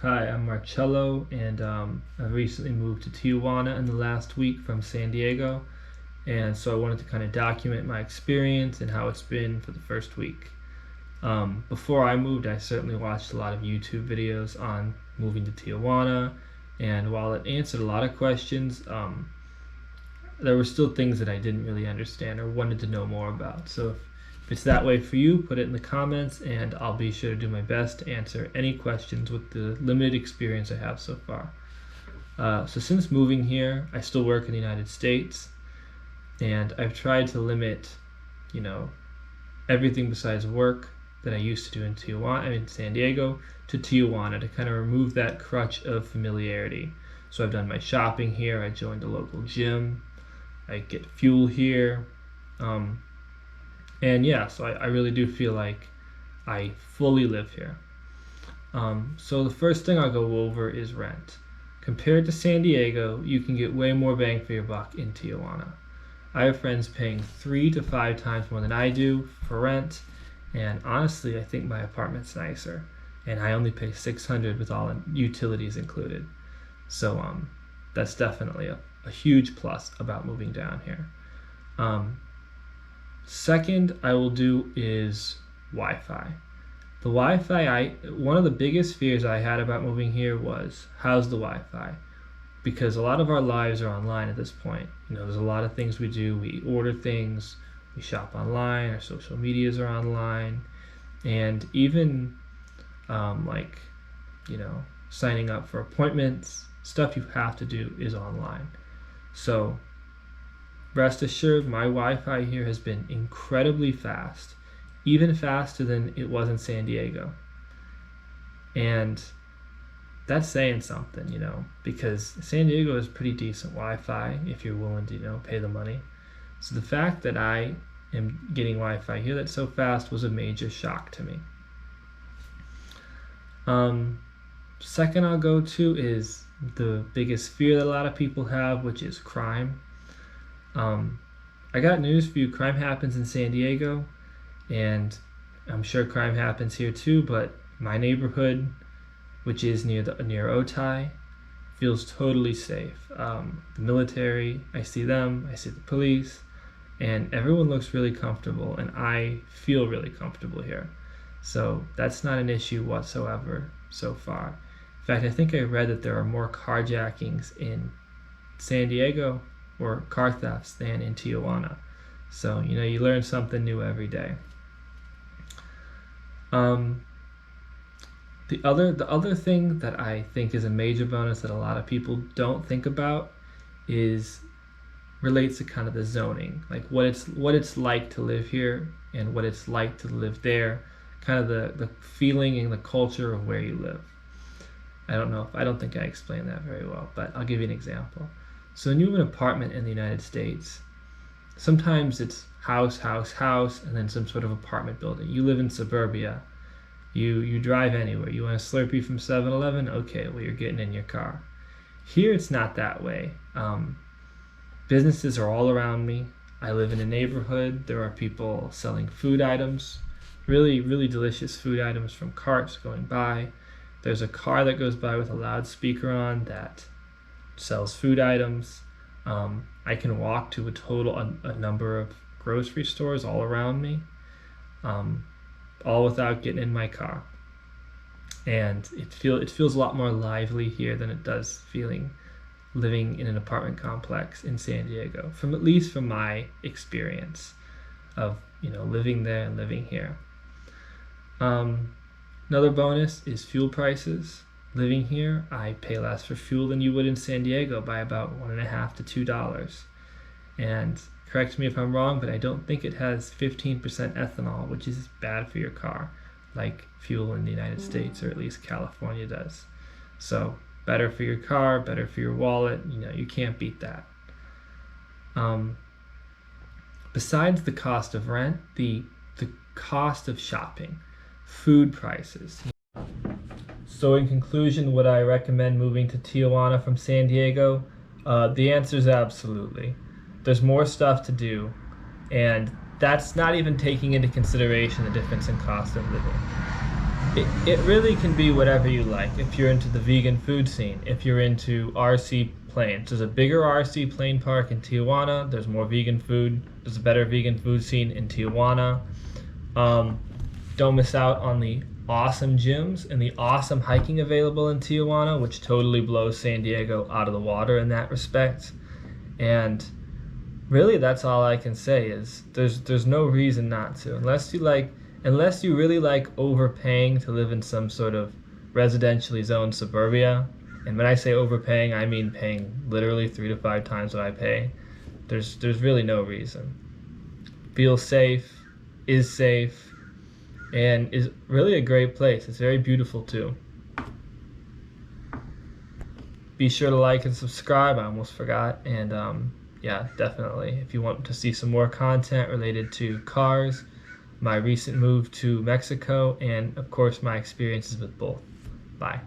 Hi, I'm Marcello, and I recently moved to Tijuana in the last week from San Diego, and so I wanted to kind of document my experience and how it's been for the first week. Before I moved, I certainly watched a lot of YouTube videos on moving to Tijuana, and while it answered a lot of questions, there were still things that I didn't really understand or wanted to know more about. So if it's that way for you, put it in the comments and I'll be sure to do my best to answer any questions with the limited experience I have so far. So since moving here, I still work in the United States, and I've tried to limit, you know, everything besides work that I used to do in San Diego to Tijuana to kind of remove that crutch of familiarity. So I've done my shopping here. I joined a local gym. I get fuel here. And yeah, so I really do feel like I fully live here. So the first thing I'll go over is rent. Compared to San Diego, you can get way more bang for your buck in Tijuana. I have friends paying 3 to 5 times more than I do for rent, and honestly, I think my apartment's nicer, and I only pay $600 with all utilities included. So that's definitely a huge plus about moving down here. Second I will do is Wi-Fi. The Wi-Fi, one of the biggest fears I had about moving here was, how's the Wi-Fi? Because a lot of our lives are online at this point. There's a lot of things we do. We order things, we shop online, our social medias are online, and even signing up for appointments, stuff you have to do is online. So rest assured, my Wi-Fi here has been incredibly fast, even faster than it was in San Diego. And that's saying something, because San Diego is pretty decent Wi-Fi if you're willing to, pay the money. So the fact that I am getting Wi-Fi here that's so fast was a major shock to me. Second I'll go to is the biggest fear that a lot of people have, which is crime. I got news for you. Crime happens in San Diego, and I'm sure crime happens here too, but my neighborhood, which is near Otay, feels totally safe. The military, I see them, I see the police, and everyone looks really comfortable, and I feel really comfortable here. So that's not an issue whatsoever so far. In fact, I think I read that there are more carjackings in San Diego, or car thefts, than in Tijuana. So, you learn something new every day. The other thing that I think is a major bonus that a lot of people don't think about relates to kind of the zoning, like what it's like to live here and what it's like to live there, kind of the feeling and the culture of where you live. I don't think I explained that very well, but I'll give you an example. So when you have an apartment in the United States, sometimes it's house, and then some sort of apartment building. You live in suburbia. You drive anywhere. You want a Slurpee from 7-Eleven? Okay, well, you're getting in your car. Here, it's not that way. Businesses are all around me. I live in a neighborhood. There are people selling food items, really, really delicious food items from carts going by. There's a car that goes by with a loudspeaker on that sells food items. I can walk to a number of grocery stores all around me, all without getting in my car. And it feels a lot more lively here than it does living in an apartment complex in San Diego, at least from my experience of living there and living here. Another bonus is fuel prices. Living here, I pay less for fuel than you would in San Diego by about $1.50 to $2. And correct me if I'm wrong, but I don't think it has 15% ethanol, which is bad for your car, like fuel in the United States, or at least California does. So better for your car, better for your wallet. You can't beat that. Besides the cost of rent, the cost of shopping, food prices. So in conclusion, would I recommend moving to Tijuana from San Diego? The answer is absolutely. There's more stuff to do, and that's not even taking into consideration the difference in cost of living. It really can be whatever you like. If you're into the vegan food scene, if you're into RC planes, there's a bigger RC plane park in Tijuana. There's more vegan food. There's a better vegan food scene in Tijuana. Um, don't miss out on the awesome gyms and the awesome hiking available in Tijuana, which totally blows San Diego out of the water in that respect. And really, that's all I can say is there's no reason not to, unless you really like overpaying to live in some sort of residentially zoned suburbia. And when I say overpaying, I mean paying literally 3 to 5 times what I pay. There's really no reason. Feels safe, is safe, and is really a great place. It's very beautiful too. Be sure to like and subscribe. I almost forgot. And yeah, definitely. If you want to see some more content related to cars, my recent move to Mexico, and of course my experiences with both. Bye.